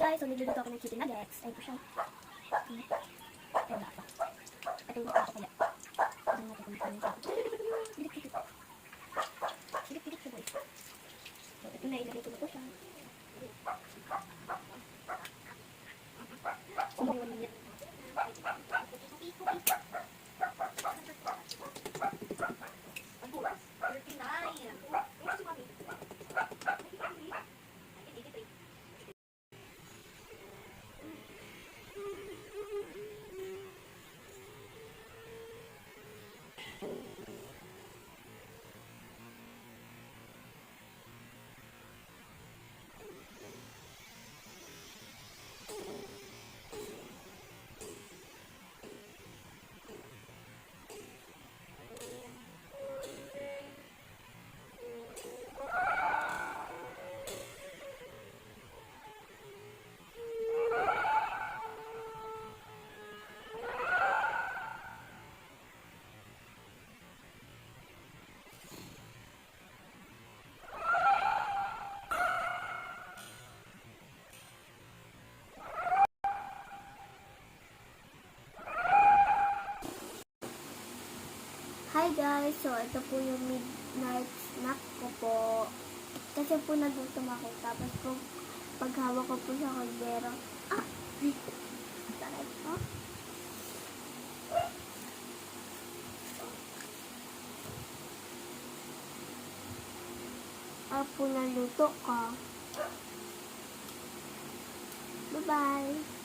guys, so nagluluto ako ng chicken nuggets. Ayun po siya. Ayun na. Ito yung ako kaya. Ito natin kung ano siya. Pilit-pilit. Pilit-pilit siya guys. So ito na, ilagay ko na po siya. Sumuwan niya. Hi guys! So, ito po yung midnight snack ko po. Kasi po nagutom ako. Tapos po, paghawak ko po sa kaldero. Taray po. Po naluto ko. Bye-bye!